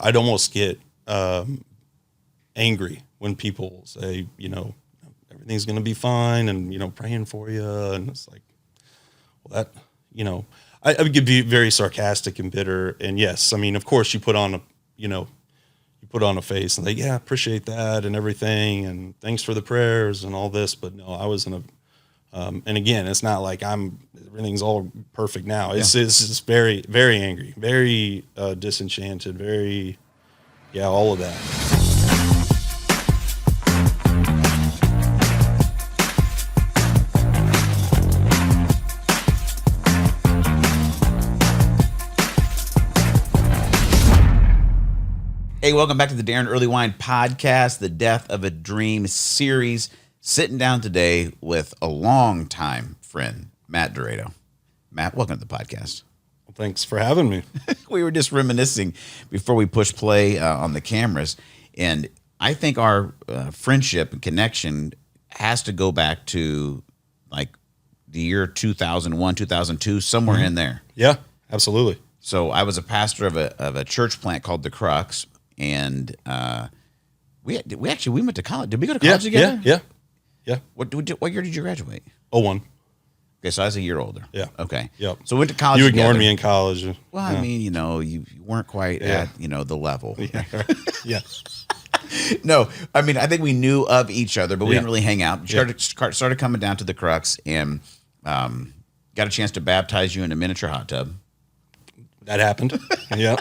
I'd almost get angry when people say, everything's going to be fine and, praying for you. And it's like, well, that, I would be very sarcastic and bitter. And yes, I mean, of course you put on a face and like, yeah, appreciate that and everything. And thanks for the prayers and all this. But no, I was in a, and again, it's not like everything's all perfect now. It's just very, very angry, very disenchanted, all of that. Hey, welcome back to the Daron Earlewine Podcast, the Death of a Dream series. Sitting down today with a longtime friend, Matt Derado. Matt, welcome to the podcast. Well, thanks for having me. We were just reminiscing before we push play on the cameras, and I think our friendship and connection has to go back to like the year 2001, 2002, somewhere in there. Yeah, absolutely. So I was a pastor of a church plant called The Crux. And we went to college. Did we go to college together? Yeah. What year did you graduate? 01. Okay, so I was a year older. Yeah. Okay. Yep. So we went to college. You together. ignored me in college. Well, I mean, you weren't quite at the level. Yeah. No, I mean, I think we knew of each other, but we didn't really hang out. Started coming down to The Crux and got a chance to baptize you in a miniature hot tub. That happened. Yeah.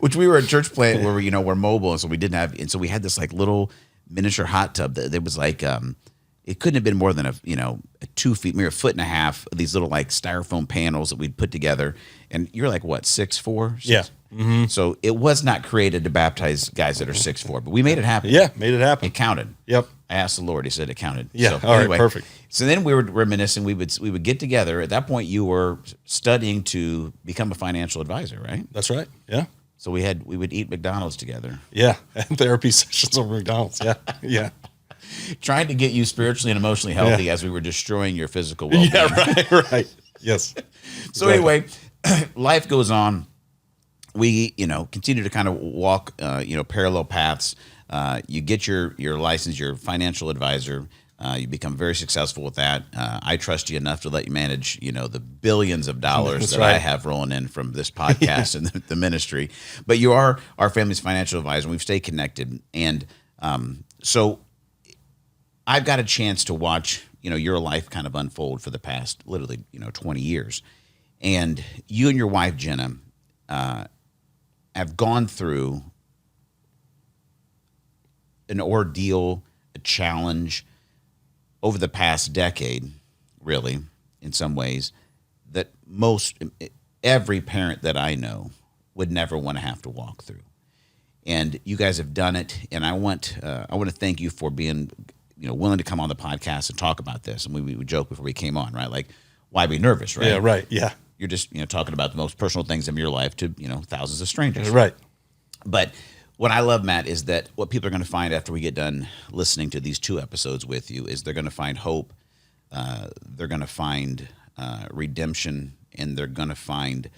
Which we were a church plant where we're mobile, and so we didn't have, and so we had this like little miniature hot tub that was like it couldn't have been more than a 2 feet, maybe a foot and a half of these little like styrofoam panels that we'd put together. And you're like what, 6'4"? Yeah. Mm-hmm. So it was not created to baptize guys that are 6'4", but we made it happen. Yeah, made it happen. It counted. Yep. I asked the Lord. He said it counted. Yeah. So, all anyway, right. Perfect. So then we were reminiscing. We would get together. At that point, you were studying to become a financial advisor, right? That's right. Yeah. So we would eat McDonald's together. Yeah. And therapy sessions over McDonald's. Yeah. Yeah. Trying to get you spiritually and emotionally healthy as we were destroying your physical well-being. Yeah. Right. Yes. So anyway, life goes on. We, continue to kind of walk, parallel paths. You get your license, your financial advisor. You become very successful with that. I trust you enough to let you manage, the billions of dollars that I have rolling in from this podcast and the ministry. But you are our family's financial advisor, and we've stayed connected. And so I've got a chance to watch, your life kind of unfold for the past, literally, 20 years. And you and your wife, Jenna, have gone through an ordeal, a challenge over the past decade, really, in some ways, that every parent that I know would never want to have to walk through. And you guys have done it, and I want to thank you for being, willing to come on the podcast and talk about this. And we joked before we came on, right? Like, why be nervous, right? Yeah, right. Yeah. You're just, talking about the most personal things in your life to, thousands of strangers. Right. But what I love, Matt, is that what people are going to find after we get done listening to these 2 episodes with you is they're going to find hope, they're going to find redemption, and they're going to find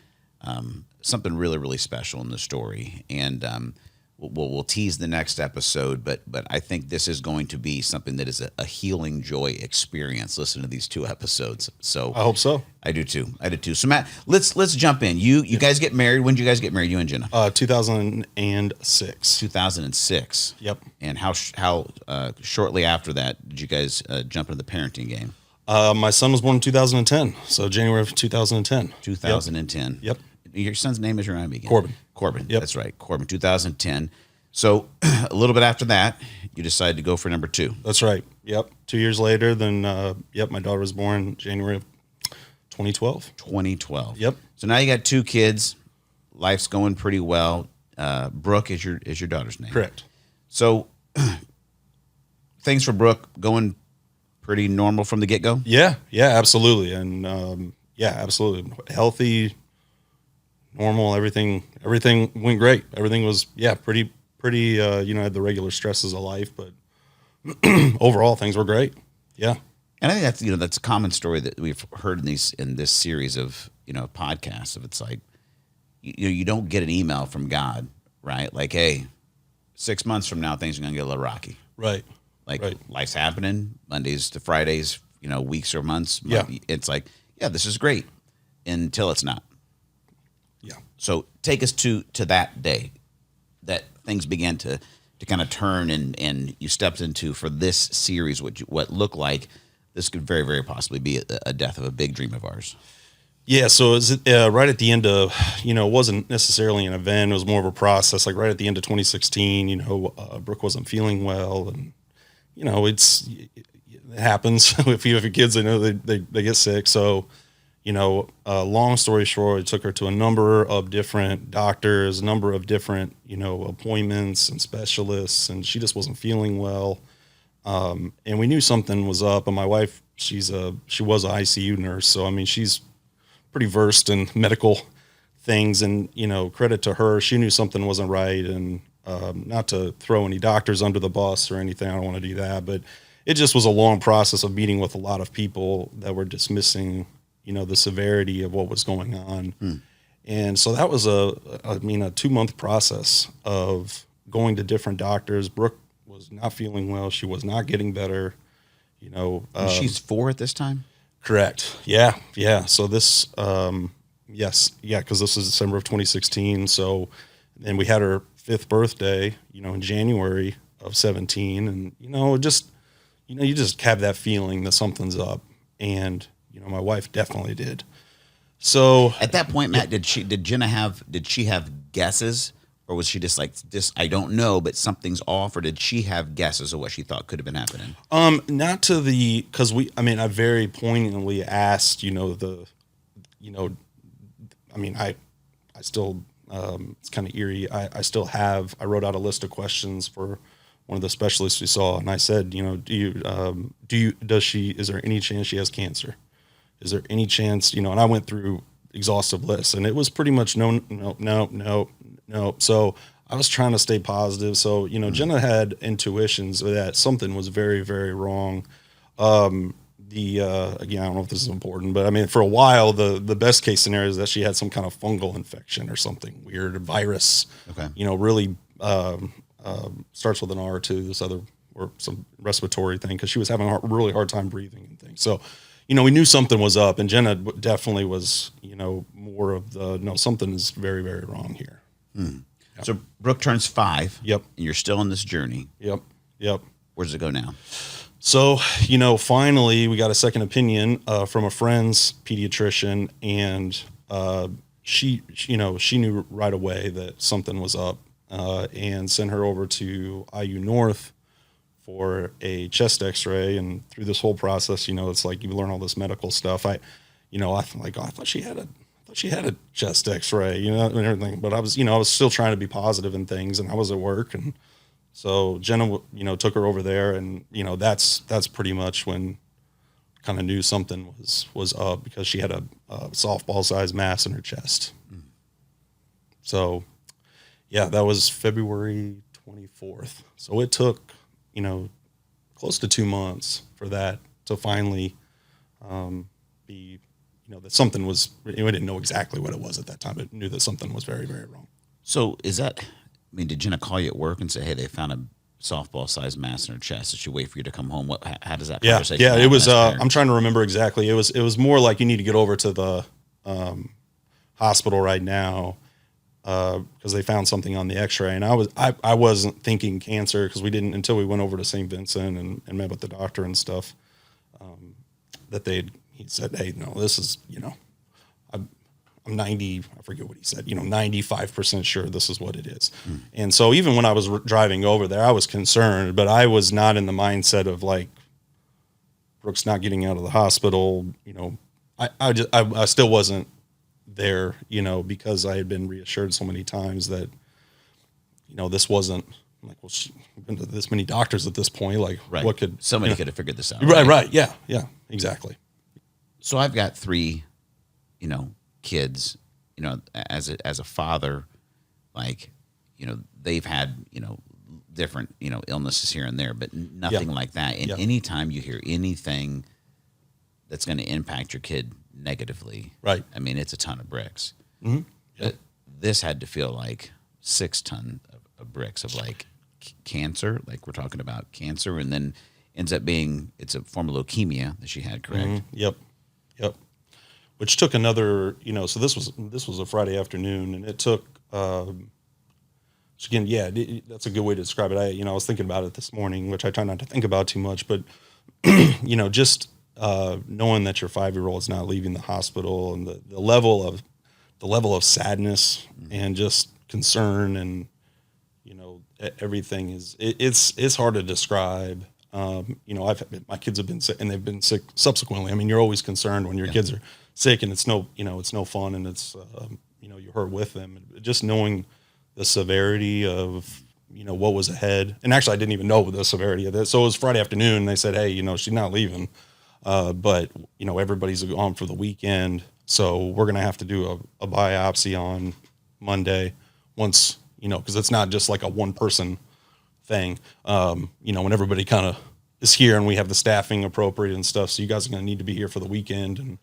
something really, really special in the story. And we'll tease the next episode, but I think this is going to be something that is a healing joy experience. Listen to these 2 episodes. So I hope so. I do too. So Matt, let's jump in. You guys get married. When did you guys get married? You and Jenna? 2006. 2006. Yep. And how shortly after that did you guys jump into the parenting game? My son was born in 2010, so January of 2010. 2010. Yep. Your son's name is remind me again. Corbin. Yep. That's right. Corbin. 2010. So a little bit after that, you decided to go for number 2. That's right. Yep. 2 years later, then my daughter was born January of 2012. 2012. Yep. So now you got 2 kids. Life's going pretty well. Brooke is your daughter's name. Correct. So things for Brooke going pretty normal from the get-go? Yeah, absolutely. And absolutely. Healthy, normal, everything went great. Everything was, pretty, had the regular stresses of life, but overall things were great. Yeah. And I think that's a common story that we've heard in this series of, podcasts of it's like, you don't get an email from God, right? Like, hey, 6 months from now, things are going to get a little rocky. Right. Like Right. life's happening Mondays to Fridays, weeks or months. Yeah. It's like, yeah, this is great until it's not. Yeah. So take us to that day that things began to kind of turn and you stepped into, for this series, what looked like this could very, very possibly be a death of a big dream of ours. Yeah, so it was right at the end of, it wasn't necessarily an event. It was more of a process. Like right at the end of 2016, Brooke wasn't feeling well, and it happens. If you have kids, they get sick. So, long story short, it took her to a number of different doctors, a number of different appointments and specialists, and she just wasn't feeling well. And we knew something was up. And my wife, she was a ICU nurse, so I mean she's pretty versed in medical things, and credit to her, she knew something wasn't right. And not to throw any doctors under the bus or anything, I don't want to do that, but it just was a long process of meeting with a lot of people that were dismissing the severity of what was going on. And so that was a 2-month process of going to different doctors. Brooke was not feeling well, she was not getting better. She's 4 at this time. Correct. Yeah. So this, yes. Yeah. Cause this is December of 2016. So then we had her 5th birthday, in January of 17. And, you just have that feeling that something's up. And, my wife definitely did. So at that point, Matt, did she have guesses, or was she just like, this, I don't know, but something's off, or did she have guesses of what she thought could have been happening? Not to the, cause I very poignantly asked, I still, it's kind of eerie. I wrote out a list of questions for one of the specialists we saw. And I said, is there any chance she has cancer? Is there any chance, and I went through exhaustive lists, and it was pretty much no. So I was trying to stay positive. So, Jenna had intuitions that something was very, very wrong. Again, I don't know if this is important, but for a while, the best case scenario is that she had some kind of fungal infection or something weird, a virus. Okay. Really starts with an R too. This other, or some respiratory thing, because she was having a really hard time breathing and things. So, we knew something was up, and Jenna definitely was, more of no, something is very, very wrong here. Yep. So Brooke turns 5. Yep. And you're still on this journey. Yep. Where does it go now? So, finally we got a second opinion from a friend's pediatrician, and she knew right away that something was up, and sent her over to IU North for a chest X-ray. And through this whole process, it's like you learn all this medical stuff. I thought she had a chest X-ray, and everything. But I was still trying to be positive in things, and I was at work, and so Jenna, took her over there, and that's pretty much when kind of knew something was up, because she had a softball-sized mass in her chest. So, yeah, that was February 24th. So it took close to 2 months for that to finally be, that something was, we didn't know exactly what it was at that time, but knew that something was very, very wrong. So did Jenna call you at work and say, hey, they found a softball-sized mass in her chest? Did she wait for you to come home? How does that conversation happen? Yeah, it was, I'm trying to remember exactly. It was more like, you need to get over to the hospital right now, because they found something on the X-ray, and I wasn't thinking cancer, because we didn't, until we went over to St. Vincent and met with the doctor and stuff. He said, hey, no, this is, I'm 90, I forget what he said, 95% sure this is what it is. And so even when I was driving over there, I was concerned, but I was not in the mindset of like, Brooke's not getting out of the hospital. I still wasn't there, because I had been reassured so many times that, this wasn't like, well, she's been to this many doctors at this point. Like, right. What could somebody could have figured this out? Right. Yeah, exactly. So I've got 3, kids, as a father, like, they've had, different, illnesses here and there, but nothing like that. And anytime you hear anything that's going to impact your kid negatively, right? It's a ton of bricks. Mm-hmm. But this had to feel like 6 ton of bricks of like cancer, like we're talking about cancer, and then ends up being it's a form of leukemia that she had, correct? Yep. Which took another, so this was a Friday afternoon, and it took, so again, that's a good way to describe it. I was thinking about it this morning, which I try not to think about too much, but just knowing that your 5-year-old is not leaving the hospital, and the level of sadness and just concern, and everything it's hard to describe. My kids have been sick, and they've been sick subsequently. I mean, you're always concerned when your kids are sick, and it's no fun, and it's you hurt with them. Just knowing the severity of what was ahead, and actually I didn't even know the severity of this. So it was Friday afternoon, and they said, hey, she's not leaving, but everybody's gone for the weekend, so we're gonna have to do a biopsy on Monday once because it's not just like a one person thing. When everybody kind of is here and we have the staffing appropriate and stuff, so you guys are going to need to be here for the weekend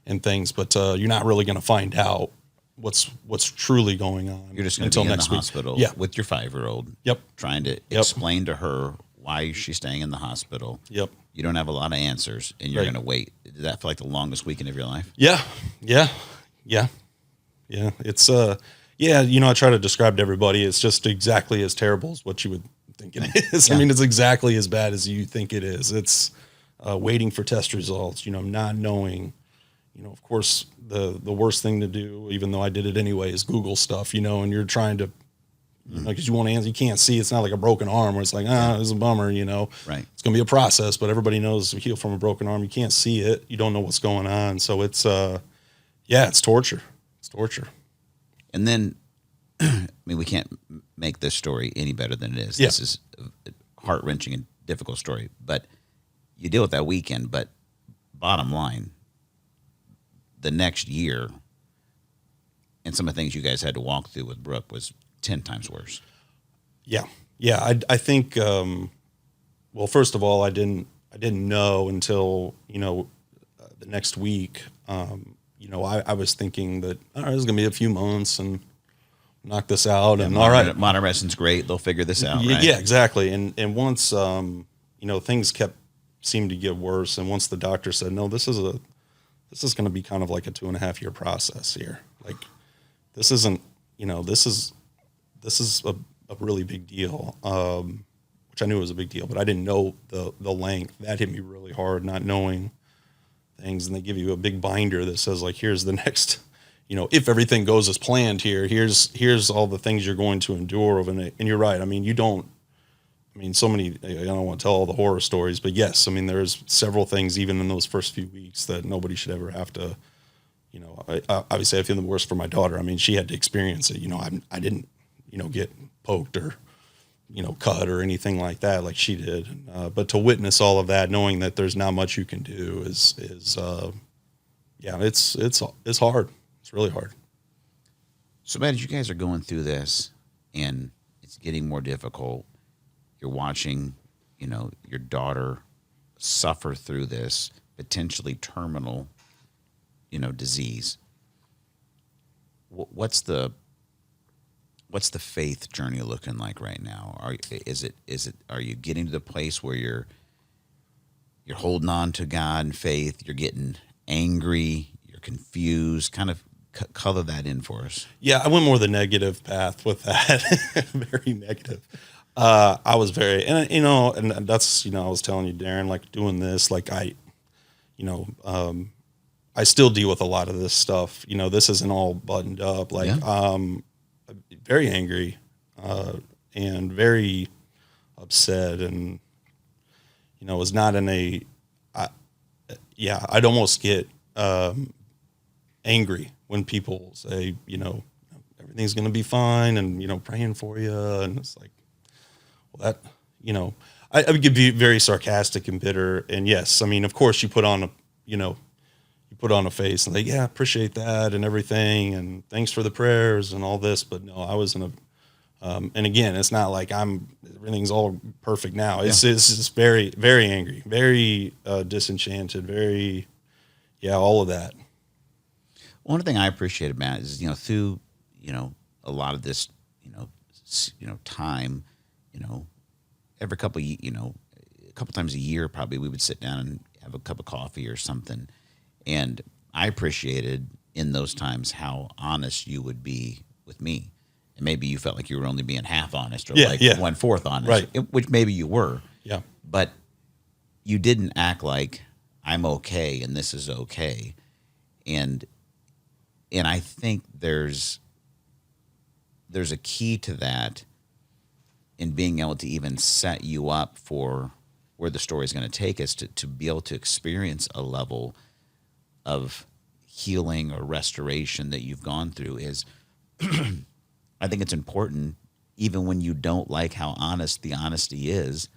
and things, but you're not really going to find out what's truly going on. You're just going to be in the hospital with your 5-year-old. Yep. Trying to explain to her why she's staying in the hospital. Yep. You don't have a lot of answers, and you're going to wait. Did that feel like the longest weekend of your life? Yeah. It's I try to describe to everybody, it's just exactly as terrible as what you would think it is. I mean, it's exactly as bad as you think it is. It's waiting for test results, not knowing, of course, the worst thing to do, even though I did it anyway, is Google stuff, and you're trying to, because you want to answer, you can't see. It's not like a broken arm where it's like, it's a bummer, Right. It's going to be a process, but everybody knows to heal from a broken arm. You can't see it. You don't know what's going on. So it's, it's torture. It's torture. And then, I mean, we can't make this story any better than it is. Yeah. This is a heart-wrenching and difficult story, but you deal with that weekend. But bottom line, the next year and some of the things you guys had to walk through with Brooke was 10 times worse. Yeah. I think, well, first of all, I didn't know until, the next week. I was thinking that, all right, this is going to be a few months and knock this out. And all right. Modern medicine's great. They'll figure this out. Right? Yeah, exactly. And once, things seemed to get worse. And once the doctor said, no, this is going to be kind of like a 2.5-year process here. Like, this isn't, this is a really big deal, which I knew was a big deal, but I didn't know the length. That hit me really hard, not knowing things. And they give you a big binder that says, like, here's the next, if everything goes as planned here, here's all the things you're going to endure. And you're right. I mean, so many, I don't want to tell all the horror stories, but yes, I mean, there's several things even in those first few weeks that nobody should ever have to, obviously I feel the worst for my daughter. I mean, she had to experience it. I didn't, get poked or, cut or anything like that, like she did. But to witness all of that, knowing that there's not much you can do is it's hard. It's really hard. So, Matt, as you guys are going through this and it's getting more difficult, you're watching, your daughter suffer through this potentially terminal, disease. What's the faith journey looking like right now? Are you getting to the place where you're holding on to God and faith? You're getting angry. You're confused. Kind of color that in for us. Yeah, I went more the negative path with that. Very negative. I was very, and that's, I was telling you, Daron, like doing this, like I still deal with a lot of this stuff. This isn't all buttoned up. Like, very angry, and very upset, and, was not in I'd almost get, angry when people say, everything's going to be fine and, praying for you. And it's like, well, that, I would be very sarcastic and bitter. And yes, I mean, of course you put on a face and like, yeah, appreciate that and everything. And thanks for the prayers and all this. But no, I was in and again, it's not like everything's all perfect now. It's just very, very angry, very disenchanted, very, all of that. One thing I appreciated, Matt, is, through, a lot of this, time, every couple, a couple times a year, probably we would sit down and have a cup of coffee or something. And I appreciated in those times how honest you would be with me. And maybe you felt like you were only being half honest or 1/4 honest, right. Which maybe you were. Yeah. But you didn't act like I'm okay and this is okay. And I think there's a key to that in being able to even set you up for where the story is going to take us to be able to experience a level of healing or restoration that you've gone through is I think it's important, even when you don't like how honest the honesty is,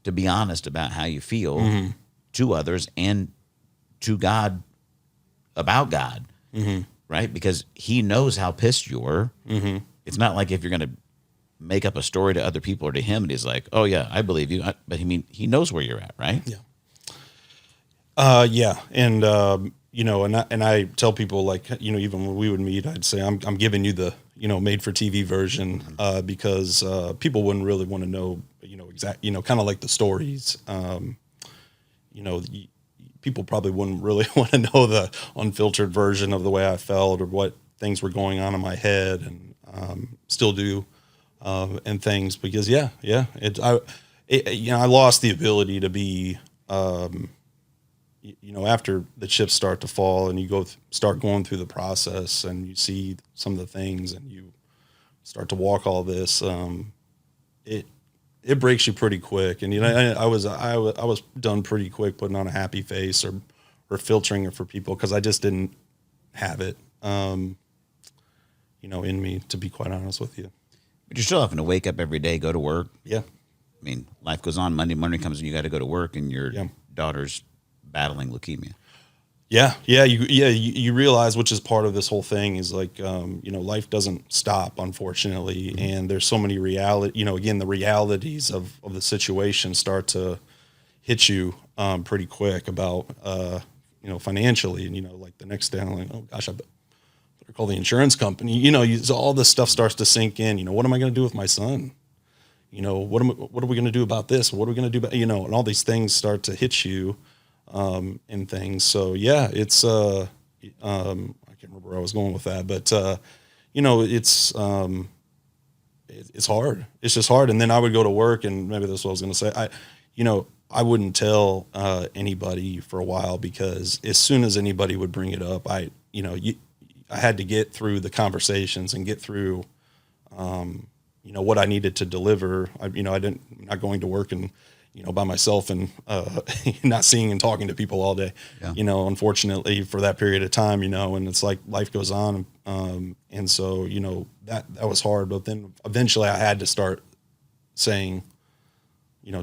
to be honest about how you feel to others and to God about God, right? Because he knows how pissed you were. It's not like if you're going to make up a story to other people or to him and he's like, oh yeah, I believe you. But he knows where you're at, right? Yeah. Yeah. And, and I tell people, like, even when we would meet, I'd say, I'm giving you the, made for TV version, because, people wouldn't really want to know, kind of like the stories. People probably wouldn't really want to know the unfiltered version of the way I felt or what things were going on in my head, and still do, and things, because I lost the ability to be, after the chips start to fall and you start going through the process and you see some of the things and you start to walk all this, it breaks you pretty quick. And, I was done pretty quick putting on a happy face or filtering it for people, because I just didn't have it, in me, to be quite honest with you. But you're still having to wake up every day, go to work. Yeah. I mean, life goes on. Monday comes and you got to go to work, and your daughter's battling leukemia. Yeah. You realize, which is part of this whole thing, is like, life doesn't stop, unfortunately. And there's so many the realities of the situation start to hit you, pretty quick about, financially. And, like the next day I'm like, oh gosh, I better call the insurance company. All this stuff starts to sink in. What am I going to do with my son? What are we going to do about this? What are we going to do about, and all these things start to hit you, and things. So yeah, it's, I can't remember where I was going with that, but, it's hard. It's just hard. And then I would go to work, and maybe that's what I was going to say. I wouldn't tell, anybody for a while, because as soon as anybody would bring it up, I had to get through the conversations and get through, what I needed to deliver. I'm not going to work and, by myself and, not seeing and talking to people all day, unfortunately, for that period of time, and it's like life goes on. And so, that was hard, but then eventually I had to start saying,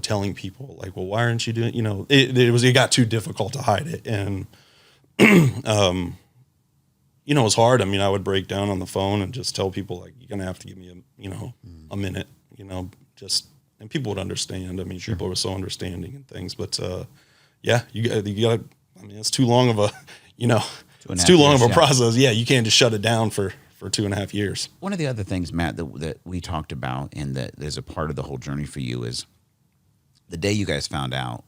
telling people, like, well, why aren't you doing, it got too difficult to hide it. And, it was hard. I mean, I would break down on the phone and just tell people, like, you're going to have to give me a minute, and people would understand. I mean, people were so understanding and things, but, you got, I mean, it's too long of a, it's too long of a process. Yeah. You can't just shut it down for 2.5 years. One of the other things, Matt, that we talked about, and that there's a part of the whole journey for you, is the day you guys found out,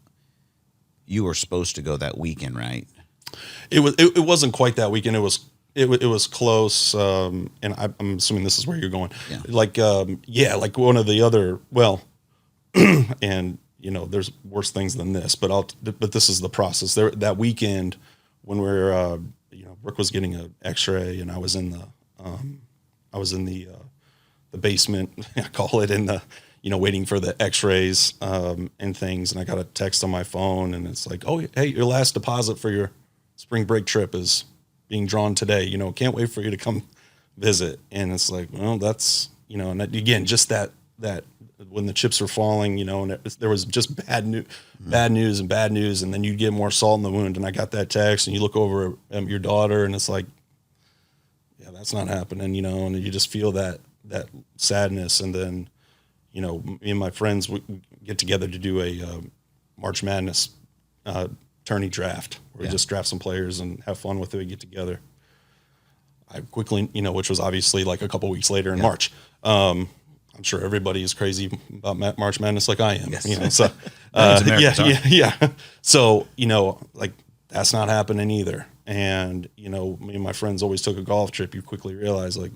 you were supposed to go that weekend, right? It wasn't quite that weekend. It was close, and I'm assuming this is where you're going. Yeah. Like one of the other, and there's worse things than this, but this is the process. That weekend when we're, Brooke was getting an X-ray, and I was in the basement, I call it, in the, waiting for the X-rays, and things. And I got a text on my phone, and it's like, oh, hey, your last deposit for your spring break trip is being drawn today. Can't wait for you to come visit. And it's like, well, that's, and that, again, just that when the chips were falling, and there was just bad news. And then you get more salt in the wound. And I got that text, and you look over at your daughter, and it's like, yeah, that's not happening, and you just feel that sadness. And then, me and my friends, we get together to do a March Madness tourney draft, where we just draft some players and have fun with it. We get together. I quickly, which was obviously like a couple weeks later in March, I'm sure everybody is crazy about March Madness like I am. Yes. You know, so yeah. So like that's not happening either. And me and my friends always took a golf trip. You quickly realize like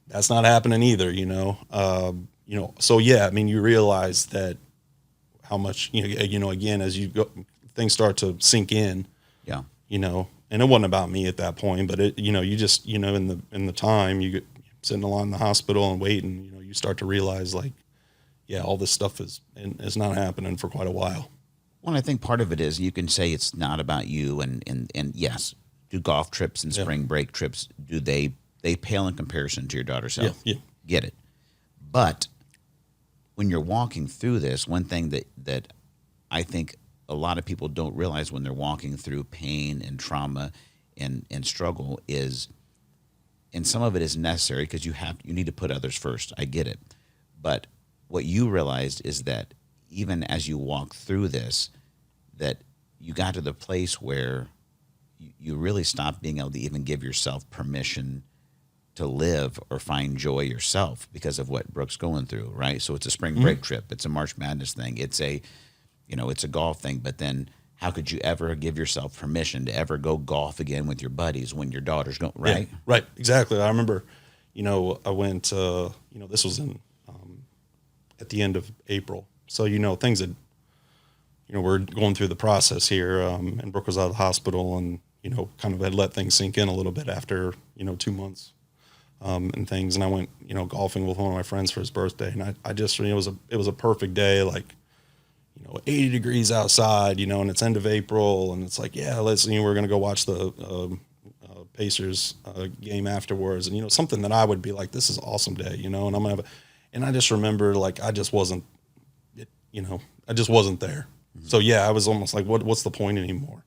that's not happening either. So yeah, I mean, you realize that how much again as you go, things start to sink in. Yeah. And it wasn't about me at that point, but it you just in the time you get sitting along in the hospital and waiting, you start to realize like, yeah, all this stuff is not happening for quite a while. Well, I think part of it is you can say it's not about you, and yes, do golf trips and spring break trips, do they pale in comparison to your daughter's health? Yeah. Get it. But when you're walking through this, one thing that I think a lot of people don't realize when they're walking through pain and trauma and struggle is, and some of it is necessary because you need to put others first. I get it. But what you realized is that even as you walk through this, that you got to the place where you really stopped being able to even give yourself permission to live or find joy yourself because of what Brooke's going through, right? So it's a spring break trip. It's a March Madness thing. It's a golf thing. But then how could you ever give yourself permission to ever go golf again with your buddies when your daughter's going, right? Yeah, right. Exactly. I remember, I went, this was in, at the end of April. So, things had, we're going through the process here. And Brooke was out of the hospital and, kind of had let things sink in a little bit after, 2 months, and things. And I went, golfing with one of my friends for his birthday. And I just, it was a perfect day. Like, 80 degrees outside, and it's end of April, and it's like, yeah, we're going to go watch the Pacers game afterwards. And, something that I would be like, this is an awesome day, and I'm going to have and I just remember like, I just wasn't there. Mm-hmm. So yeah, I was almost like, what's the point anymore?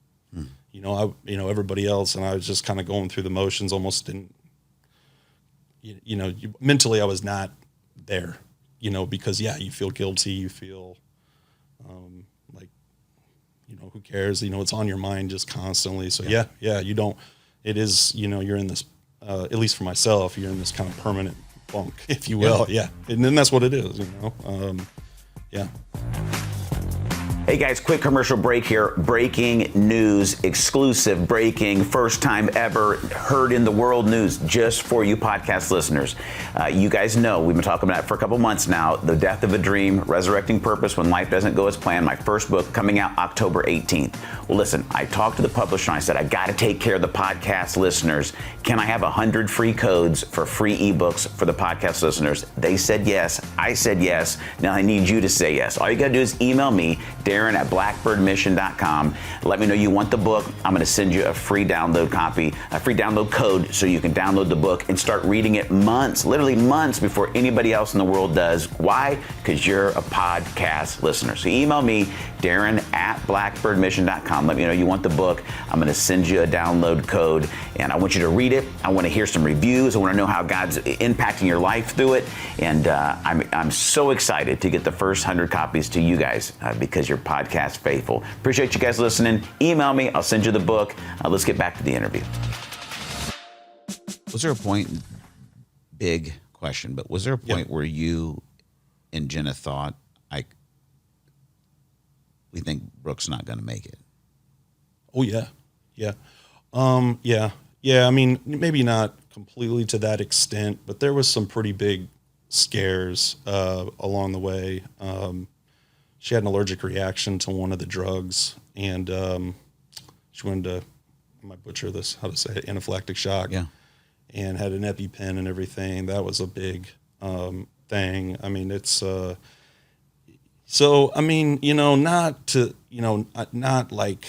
Everybody else. And I was just kind of going through the motions, almost mentally I was not there, because you feel guilty, you feel, like, who cares? It's on your mind just constantly. So yeah, you don't, it is, you're in this, at least for myself, you're in this kind of permanent funk, if you will. Yeah. And then that's what it is, yeah. Hey guys, quick commercial break here. Breaking news, exclusive breaking, first time ever heard in the world news just for you podcast listeners. You guys know, we've been talking about it for a couple months now, The Death of a Dream, Resurrecting Purpose When Life Doesn't Go As Planned, my first book coming out October 18th. Well, listen, I talked to the publisher and I said, I got to take care of the podcast listeners. Can I have 100 free codes for free ebooks for the podcast listeners? They said yes. I said yes. Now I need you to say yes. All you got to do is email me, Daron at blackbirdmission.com. Let me know you want the book. I'm going to send you a free download copy, a free download code so you can download the book and start reading it literally months before anybody else in the world does. Why? Because you're a podcast listener. So email me, Daron at blackbirdmission.com. Let me know you want the book. I'm going to send you a download code and I want you to read it. I want to hear some reviews. I want to know how God's impacting your life through it. And I'm so excited to get the first 100 copies to you guys because you're podcast faithful. Appreciate you guys listening. Email me. I'll send you the book. Let's get back to the interview. Was there a point, big question, but was there a point where you and Jenna thought, we think Brooke's not going to make it? Oh yeah. Yeah. I mean, maybe not completely to that extent, but there was some pretty big scares along the way. She had an allergic reaction to one of the drugs, and she went into, I might butcher this, how to say it, anaphylactic shock. Yeah. And had an EpiPen and everything. That was a big thing. I mean, it's so, I mean, not to, not like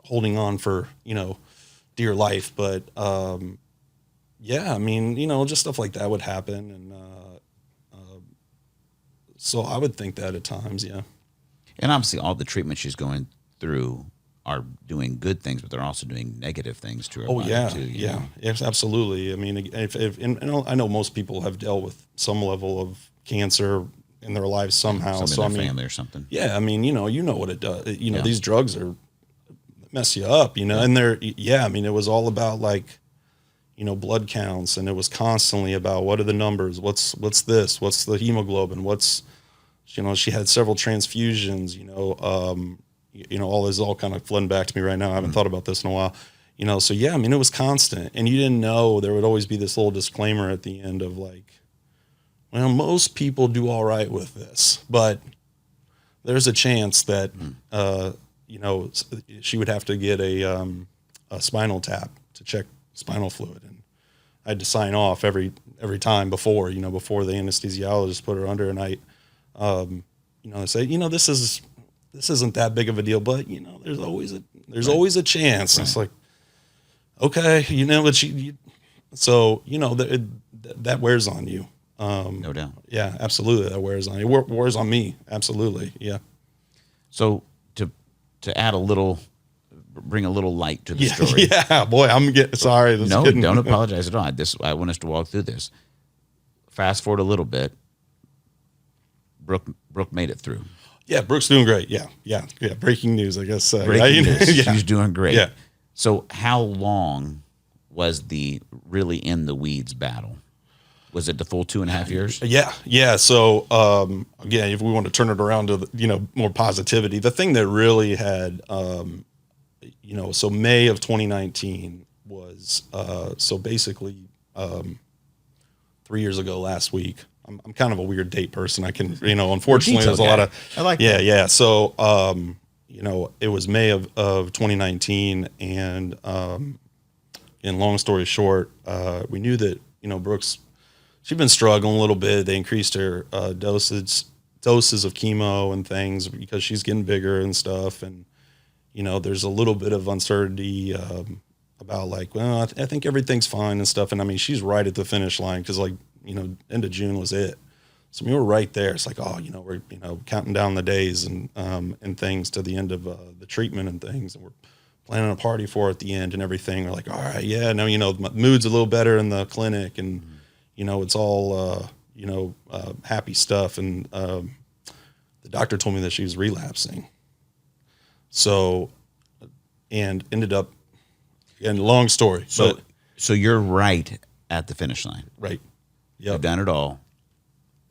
holding on for, dear life, but yeah, I mean, just stuff like that would happen. And so I would think that at times, yeah. And obviously all the treatment she's going through are doing good things, but they're also doing negative things to her body too. Yeah. Yes, absolutely. I mean, and I know most people have dealt with some level of cancer in their lives somehow. Some in their family or something. Yeah, I mean, you know what it does. These drugs mess you up, and I mean, it was all about like, blood counts, and it was constantly about what are the numbers, what's this, what's the hemoglobin, what's, she had several transfusions, all this all kind of flooding back to me right now. I haven't thought about this in a while, so yeah, I mean, it was constant, and you didn't know, there would always be this little disclaimer at the end of like, well, most people do all right with this, but there's a chance that, she would have to get a spinal tap to check spinal fluid. And I had to sign off every time before the anesthesiologist put her under. And I, they say, this isn't that big of a deal, but there's always a chance. Right. It's like, okay, but that wears on you. No doubt. Yeah, absolutely. That wears on you. Wears on me. Absolutely. Yeah. So to add bring a little light to the story. Yeah, boy, I'm getting sorry. No, don't apologize at all. I want us to walk through this. Fast forward a little bit. Brooke made it through. Yeah, Brooke's doing great. Yeah. Breaking news, I guess. Breaking news. Yeah. She's doing great. Yeah. So how long was the really in the weeds battle? Was it the full 2.5 years? Yeah. So again, if we want to turn it around to more positivity, the thing that really had so May of 2019 was so basically 3 years ago last week. I'm kind of a weird date person. I can unfortunately there's a lot of I like that. that. Yeah. So it was May of 2019, and in long story short, we knew that Brooke's. She'd been struggling a little bit. They increased her doses of chemo and things because she's getting bigger and stuff. And, there's a little bit of uncertainty about like, well, I think everything's fine and stuff. And I mean, she's right at the finish line because end of June was it. So we were right there. It's like, we're, counting down the days and things to the end of the treatment and things. And we're planning a party for it at the end and everything. We're like, all right, yeah, no, my mood's a little better in the clinic, and, it's all, happy stuff. And the doctor told me that she was relapsing. So, and ended up, and long story. So you're right at the finish line. Right. Yep. We've done it all.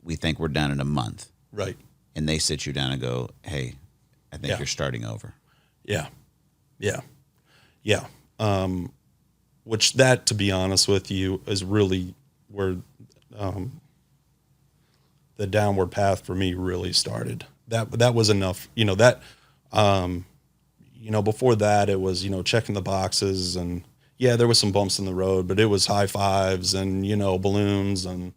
We think we're done in a month. Right. And they sit you down and go, hey, I think Yeah. you're starting over. Yeah. Which that, to be honest with you, is really where the downward path for me really started. That was enough. Before that it was, checking the boxes, and yeah, there was some bumps in the road, but it was high fives and, balloons and,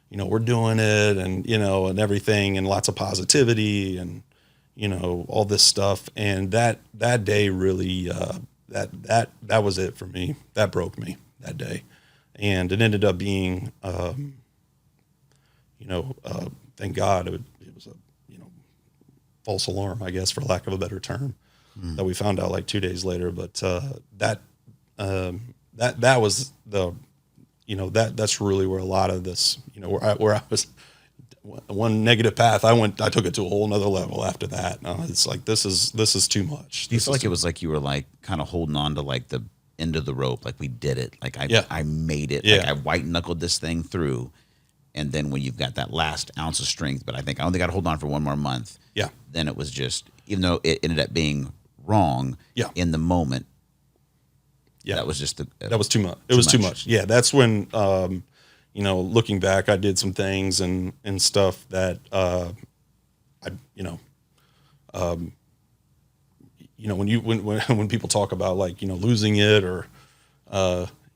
we're doing it, and, and everything, and lots of positivity and, all this stuff. And that day really, that was it for me. That broke me that day. And it ended up being, thank God it was a, false alarm, I guess, for lack of a better term, that we found out like 2 days later. But that was the, that's really where a lot of this, where I was one negative path. I took it to a whole nother level after that. It's like, this is too much. Do you feel like it was like you were like kind of holding on to like the end of the rope, like we did it, like I made it, like I white knuckled this thing through, and then when you've got that last ounce of strength, but I think I only got to hold on for one more month. Yeah. Then it was just, even though it ended up being wrong in the moment. Yeah. That was just that was too much. It was too much. Yeah. That's when, looking back, I did some things and stuff that, when people talk about like, losing it or,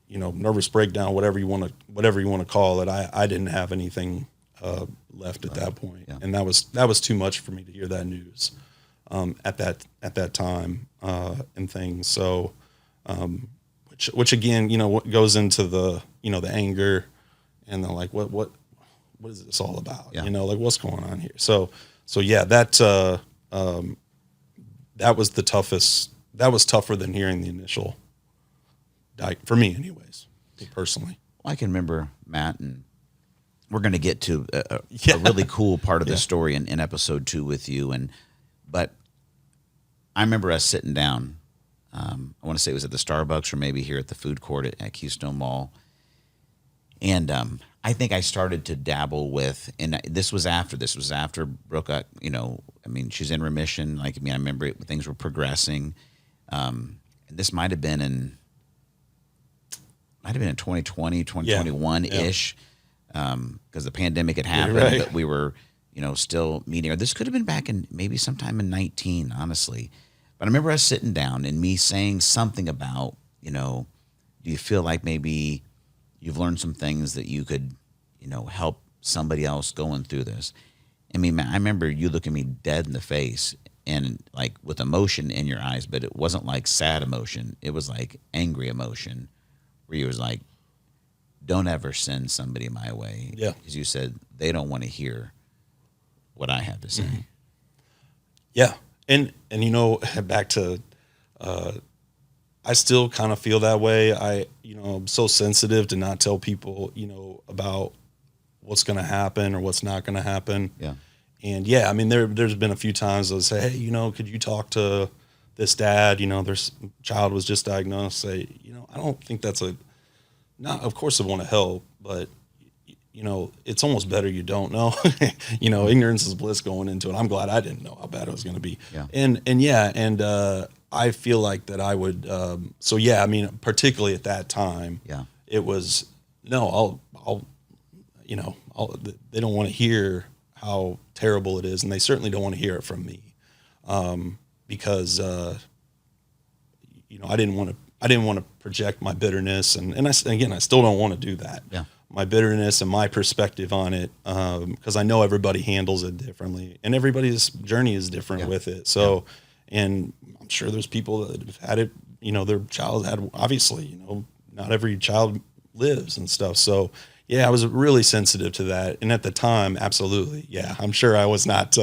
nervous breakdown, whatever you want to call it, I didn't have anything left at that point. Yeah. And that was too much for me to hear that news at that time and things. So, which again, what goes into the, the anger and the like, what is this all about? Yeah. Like what's going on here? So yeah, that was the toughest. That was tougher than hearing the initial. For me, anyways, personally. Well, I can remember, Matt, and we're going to get to a really cool part of the story in episode 2 with you. But I remember us sitting down. I want to say it was at the Starbucks or maybe here at the food court at Keystone Mall. And I think I started to dabble with, and this was after Brooke, she's in remission. I remember things were progressing. And this might have been in 2020, 2021-ish, because the pandemic had happened, right. but we were, still meeting. Or this could have been back in maybe sometime in 19, honestly. But I remember us sitting down and me saying something about, do you feel like maybe you've learned some things that you could, help somebody else going through this? I mean, I remember you looking me dead in the face and like with emotion in your eyes, but it wasn't like sad emotion. It was like angry emotion where you was like, don't ever send somebody my way. Yeah. Because you said they don't want to hear what I have to say. Mm-hmm. Yeah. And back to, I still kind of feel that way. I'm so sensitive to not tell people, about what's going to happen or what's not going to happen. Yeah. And yeah, I mean, there's been a few times I'll say, hey, could you talk to this dad? Their child was just diagnosed. Say, I don't think that's of course I want to help, but it's almost better you don't know. Ignorance is bliss going into it. I'm glad I didn't know how bad it was going to be. Yeah. And I feel like that I would, particularly at that time, Yeah. it was, no, they don't want to hear how terrible it is. And they certainly don't want to hear it from me. Because I didn't want to project my bitterness. And I still don't want to do that. Yeah. My bitterness and my perspective on it. Cause I know everybody handles it differently and everybody's journey is different with it. So, and I'm sure there's people that have had it, their child had, obviously, not every child lives and stuff. So yeah, I was really sensitive to that. And at the time, absolutely. Yeah. I'm sure I was not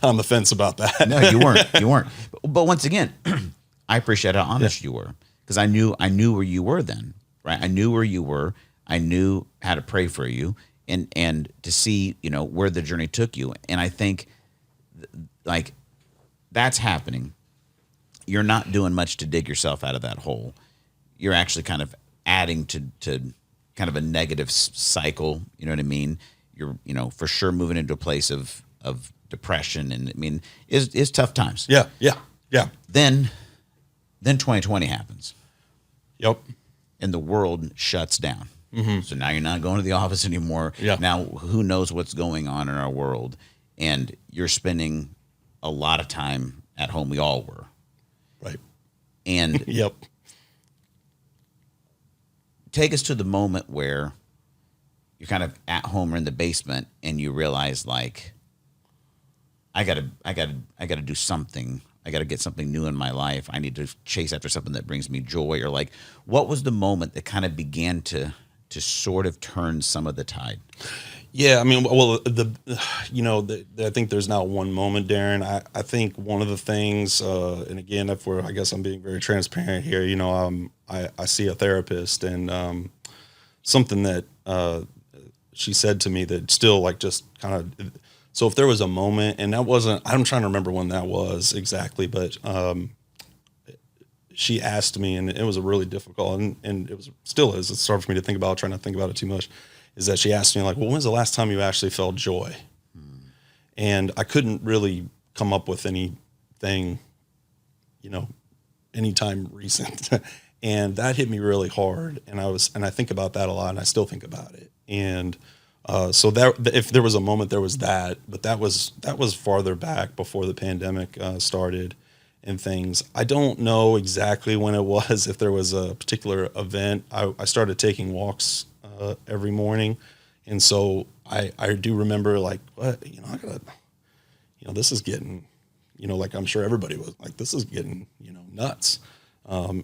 on the fence about that. No, you weren't. But once again, I appreciate how honest you were, because I knew where you were then, right? I knew where you were. I knew how to pray for you and to see, where the journey took you. And I think like that's happening. You're not doing much to dig yourself out of that hole. You're actually kind of adding to kind of a negative cycle. You know what I mean? You're, for sure moving into a place of depression. And I mean, it's tough times. Yeah. Then 2020 happens. Yep. And the world shuts down. Mm-hmm. So now you're not going to the office anymore. Yeah. Now who knows what's going on in our world, and you're spending a lot of time at home. We all were. Right. And yep. Take us to the moment where you're kind of at home or in the basement and you realize like, I gotta do something. I got to get something new in my life. I need to chase after something that brings me joy. Or like, what was the moment that kind of began to sort of turn some of the tide? Yeah, I mean, well, I think there's not one moment, Daron. I think one of the things, and again, I guess I'm being very transparent here. I see a therapist, and something that she said to me that still like just kind of. So if there was a moment, and that wasn't, I'm trying to remember when that was exactly, but she asked me, and it was a really difficult, and it was still is. It's hard for me to think about, trying to think about it too much, is that she asked me like, well, when's the last time you actually felt joy? And I couldn't really come up with anything, anytime recent. And that hit me really hard. And I think about that a lot, and I still think about it. And so that if there was a moment, there was that, but that was farther back before the pandemic started and things. I don't know exactly when it was, if there was a particular event. I started taking walks every morning. And so I do remember like, what, I gotta, this is getting, like I'm sure everybody was like, this is getting, nuts.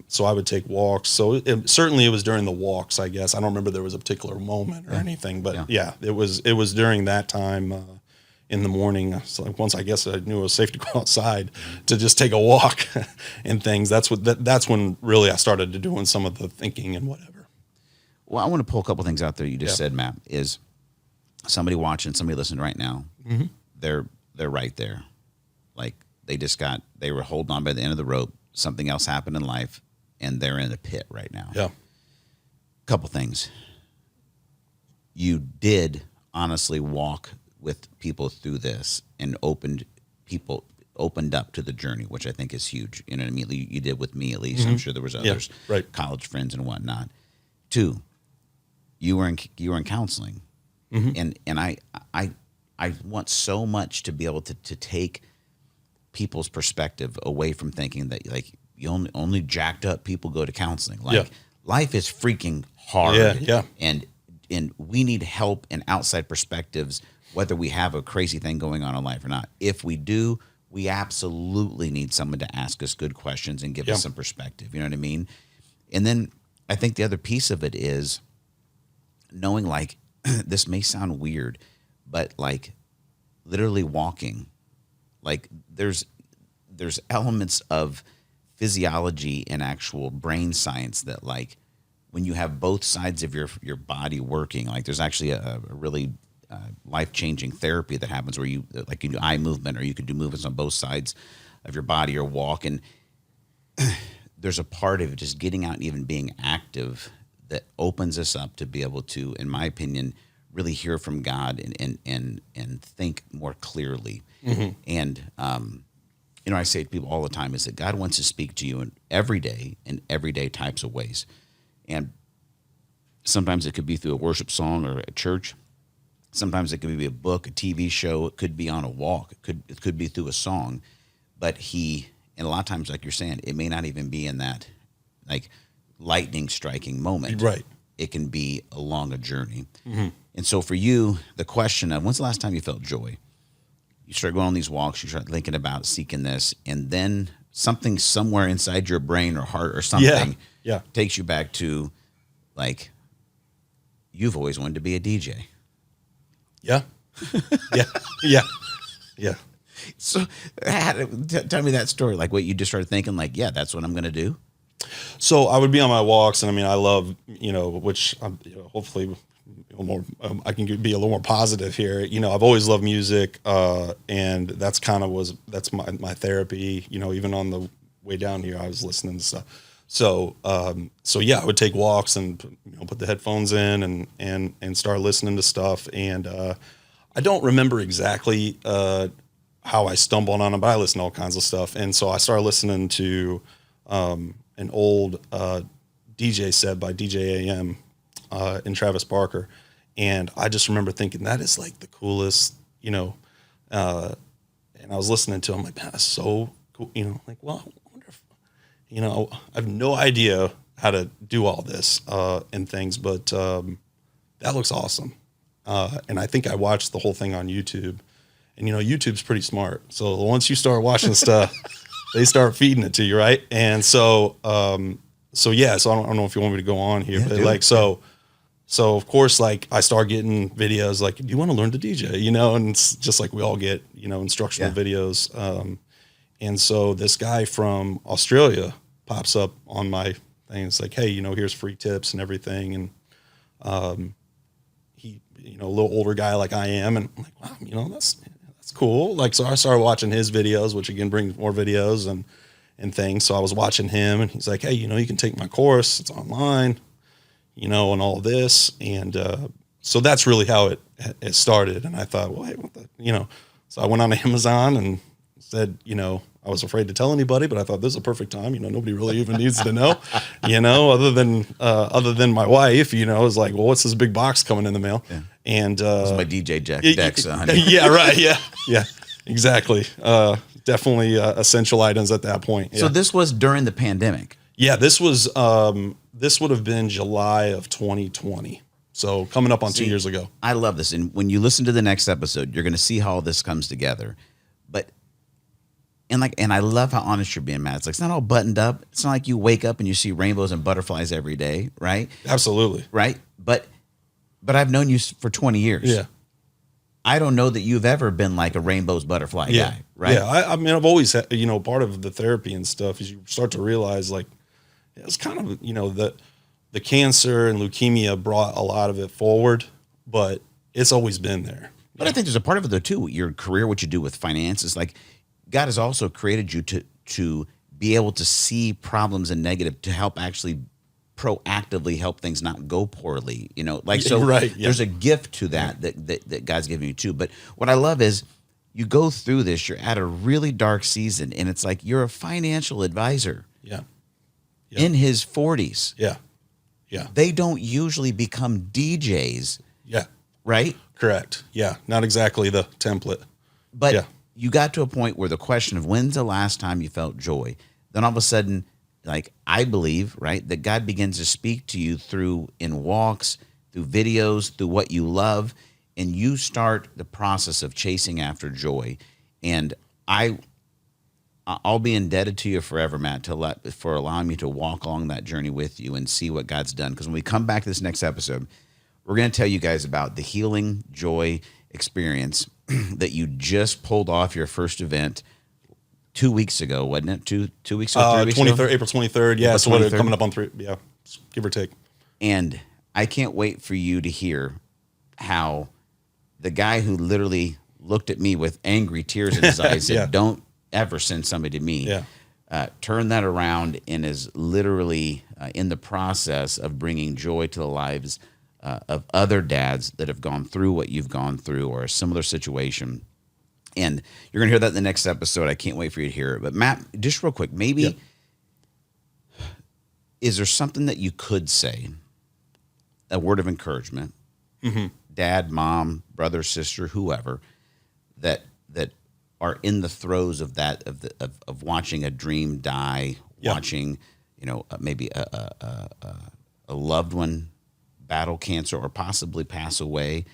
So I would take walks. So certainly it was during the walks, I guess. I don't remember there was a particular moment or anything, but yeah, it was during that time in the morning. So like once I guess I knew it was safe to go outside to just take a walk and things. That's when really I started to doing some of the thinking and whatever. Well, I want to pull a couple things out there. You just said, Matt, is somebody watching, somebody listening right now. Mm-hmm. They're right there. Like they were holding on by the end of the rope. Something else happened in life, and they're in a pit right now. Yeah. Couple things. you did honestly walk with people through this and opened up to the journey, which I think is huge. You know what I mean? You did with me, at least. I'm sure there was others, right. college friends and whatnot. 2, you were in counseling, and I want so much to be able to take people's perspective away from thinking that like you only jacked up people go to counseling. Like life is freaking hard, and we need help and outside perspectives, whether we have a crazy thing going on in life or not. If we do, we absolutely need someone to ask us good questions and give us some perspective. You know what I mean? And then I think the other piece of it is knowing, like, this may sound weird, but like literally walking, like there's elements of physiology and actual brain science that, like, when you have both sides of your body working, like there's actually a really life-changing therapy that happens where you can do eye movement, or you can do movements on both sides of your body or walk. And there's a part of just getting out and even being active that opens us up to be able to, in my opinion, really hear from God and think more clearly. And, I say to people all the time is that God wants to speak to you in everyday types of ways. And sometimes it could be through a worship song or a church. Sometimes it could be a book, a TV show. It could be on a walk. It could be through a song. But and a lot of times, like you're saying, it may not even be in that, like, lightning striking moment. Right. It can be along a journey. And so for you, the question of when's the last time you felt joy? You start going on these walks, you start thinking about seeking this, and then something somewhere inside your brain or heart or something takes you back to, like, you've always wanted to be a DJ. Yeah. So tell me that story, like what you just started thinking, like, yeah, that's what I'm going to do. So I would be on my walks, and I mean, I love, which hopefully more, I can be a little more positive here. I've always loved music, and that's my therapy. Even on the way down here, I was listening to stuff. So I would take walks and put the headphones in and start listening to stuff. And I don't remember exactly how I stumbled on it, but I listen to all kinds of stuff. And so I started listening to an old DJ set by DJ AM and Travis Barker. And I just remember thinking, that is like the coolest, and I was listening to him, like, man, that's so cool. Like, well, I wonder if, I have no idea how to do all this and things, but that looks awesome. And I think I watched the whole thing on YouTube, and, YouTube's pretty smart. So once you start watching stuff, they start feeding it to you. Right. And so I don't know if you want me to go on here, but so of course, like, I start getting videos like, do you want to learn to DJ? And it's just like we all get, instructional videos. And so this guy from Australia pops up on my thing. It's like, hey, here's free tips and everything. And he, a little older guy like I am. And I'm like, wow, that's cool. Like, so I started watching his videos, which again brings more videos and things. So I was watching him, and he's like, hey, you can take my course. It's online. And all this. And so that's really how it started. And I thought, well, hey, what the, so I went on Amazon and said, I was afraid to tell anybody, but I thought this is a perfect time. Nobody really even needs to know, other than my wife, is like, well, what's this big box coming in the mail? Yeah. And this is my DJ decks, honey. Yeah, right. Yeah, exactly. Definitely essential items at that point. Yeah. So this was during the pandemic. Yeah, this would have been July of 2020. So coming up on 2 years ago. I love this. And when you listen to the next episode, you're going to see how all this comes together. And I love how honest you're being, Matt. It's like, it's not all buttoned up. It's not like you wake up and you see rainbows and butterflies every day, right? Absolutely. Right? But I've known you for 20 years. Yeah. I don't know that you've ever been like a rainbows butterfly guy, right? Yeah, I mean, I've always had, part of the therapy and stuff is you start to realize, like, it's kind of, the cancer and leukemia brought a lot of it forward, but it's always been there. But I think there's a part of it, though, too. Your career, what you do with finances, like, God has also created you to be able to see problems and negative to help actually proactively help things not go poorly. Like, so Right, yeah. there's a gift to that God's giving you too. But what I love is you go through this, you're at a really dark season, and it's like you're a financial advisor Yeah. in his 40s. Yeah. Yeah. They don't usually become DJs, Yeah. right? Correct. Yeah. Not exactly the template. But Yeah. you got to a point where the question of when's the last time you felt joy, then all of a sudden, like, I believe, right, that God begins to speak to you in walks, through videos, through what you love, and you start the process of chasing after joy. And I'll be indebted to you forever, Matt, for allowing me to walk along that journey with you and see what God's done. Because when we come back to this next episode, we're going to tell you guys about the healing joy experience that you just pulled off your first event 2 weeks ago, wasn't it? Two weeks ago, 3 weeks ago? 23rd, April 23rd. Yeah. April So what, 23rd. coming up on 3, yeah, give or take. And I can't wait for you to hear how the guy who literally looked at me with angry tears in his eyes said, Yeah. don't ever send somebody to me. Yeah. Turn that around and is literally in the process of bringing joy to the lives of other dads that have gone through what you've gone through or a similar situation. And you're going to hear that in the next episode. I can't wait for you to hear it. But Matt, just real quick, maybe is there something that you could say, a word of encouragement, dad, mom, brother, sister, whoever, that are in the throes of that, of watching a dream die, watching, maybe a loved one battle cancer or possibly pass away.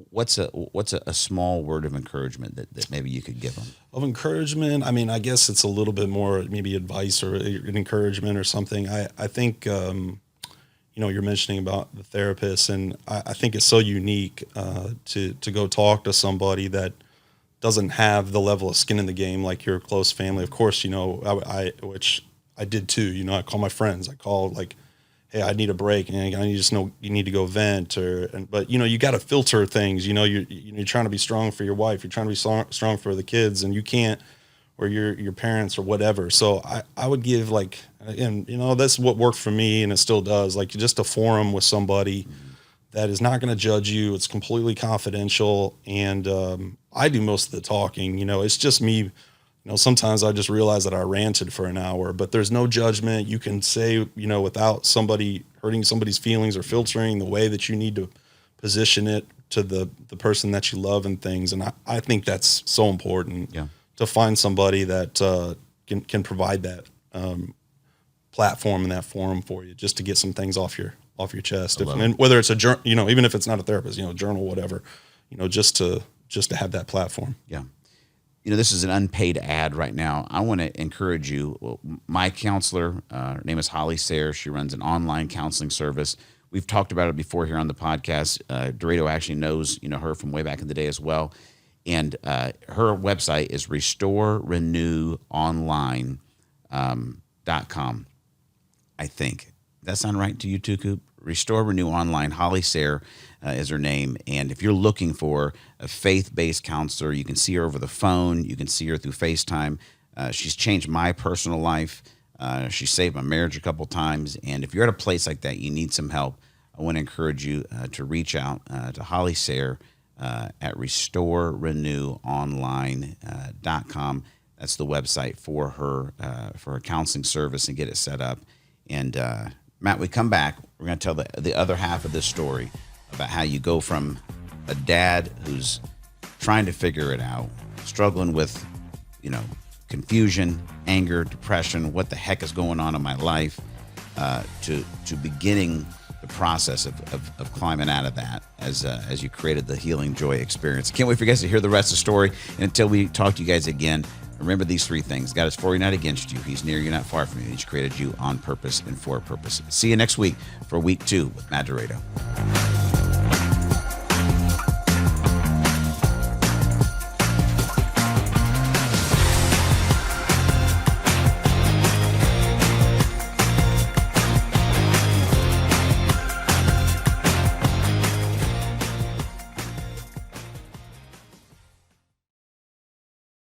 What's a small word of encouragement that maybe you could give them? Of encouragement, I mean, I guess it's a little bit more maybe advice or an encouragement or something. I think, you're mentioning about the therapist, and I think it's so unique to go talk to somebody that doesn't have the level of skin in the game like your close family. Of course, which I did too. I call my friends. I call like, hey, I need a break, and I just know you need to go vent, but you got to filter things. You're trying to be strong for your wife, you're trying to be strong for the kids, and you can't, or your parents or whatever. So I would give that's what worked for me, and it still does. Like just a forum with somebody that is not going to judge you. It's completely confidential, and I do most of the talking. It's just me. Sometimes I just realize that I ranted for an hour, but there's no judgment. You can say, without somebody hurting somebody's feelings or filtering the way that you need to position it to the person that you love and things. And I think that's so important to find somebody that can provide that platform and that forum for you, just to get some things off your chest. And whether it's a journal, even if it's not a therapist, journal, whatever, just to have that platform. Yeah. This is an unpaid ad right now. I want to encourage you. Well, my counselor, her name is Holly Sayre. She runs an online counseling service. We've talked about it before here on the podcast. Derado actually knows, her from way back in the day as well. And her website is restorerenewonline.com. I think. That sound right to you too, Coop? Restore Renew Online. Holly Sayre is her name. And if you're looking for a faith-based counselor, you can see her over the phone. You can see her through FaceTime. She's changed my personal life. She saved my marriage a couple times. And if you're at a place like that, you need some help, I want to encourage you to reach out to Holly Sayre at restorerenewonline.com. That's the website for her counseling service, and get it set up. And Matt, we come back, we're going to tell the other half of this story about how you go from a dad who's trying to figure it out, struggling with, confusion, anger, depression, what the heck is going on in my life, to beginning the process of climbing out of that as you created the healing joy experience. Can't wait for you guys to hear the rest of the story. And until we talk to you guys again, remember these three things. God is for you, not against you. He's near you, not far from you. He's created you on purpose and for a purpose. See you next week for week 2 with Matt Derado.